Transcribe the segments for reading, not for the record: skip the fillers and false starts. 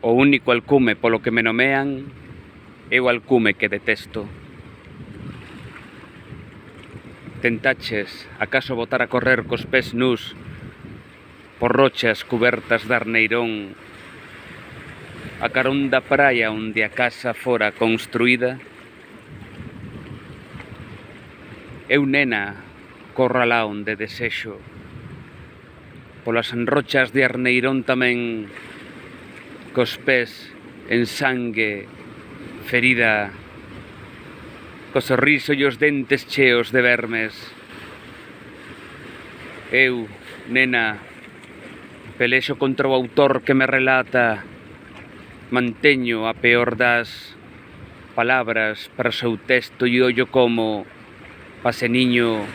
O único alcume polo que me nomean é o alcume que detesto. Tentaches, acaso, botar a correr cos pés nus por rochas cubertas de arneirón a carón da praia onde a casa fora construída? Eu, nena, corro alá onde desexo, polas rochas de arneirón tamén, cos pés en sangue, ferida, co sorriso e os dentes cheos de vermes. Eu, nena, pelexo contra o autor que me relata, manteño a peor das palabras para o seu texto e ollo como, paseniño,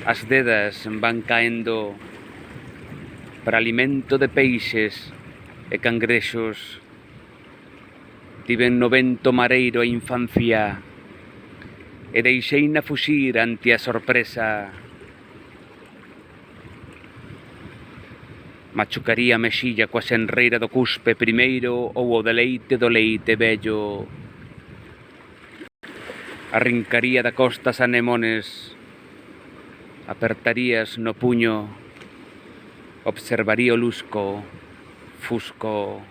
as dedas van caendo para alimento de peixes e cangrexos. Tiven no vento mareiro a infancia e deixeina fuxir ante a sorpresa. Machucaría a mexilla coa senreira do cuspe primeiro ou o deleite do leite vello. Arrincaría da costas anemones, apertarías no puño, observaría o lusco, fusco,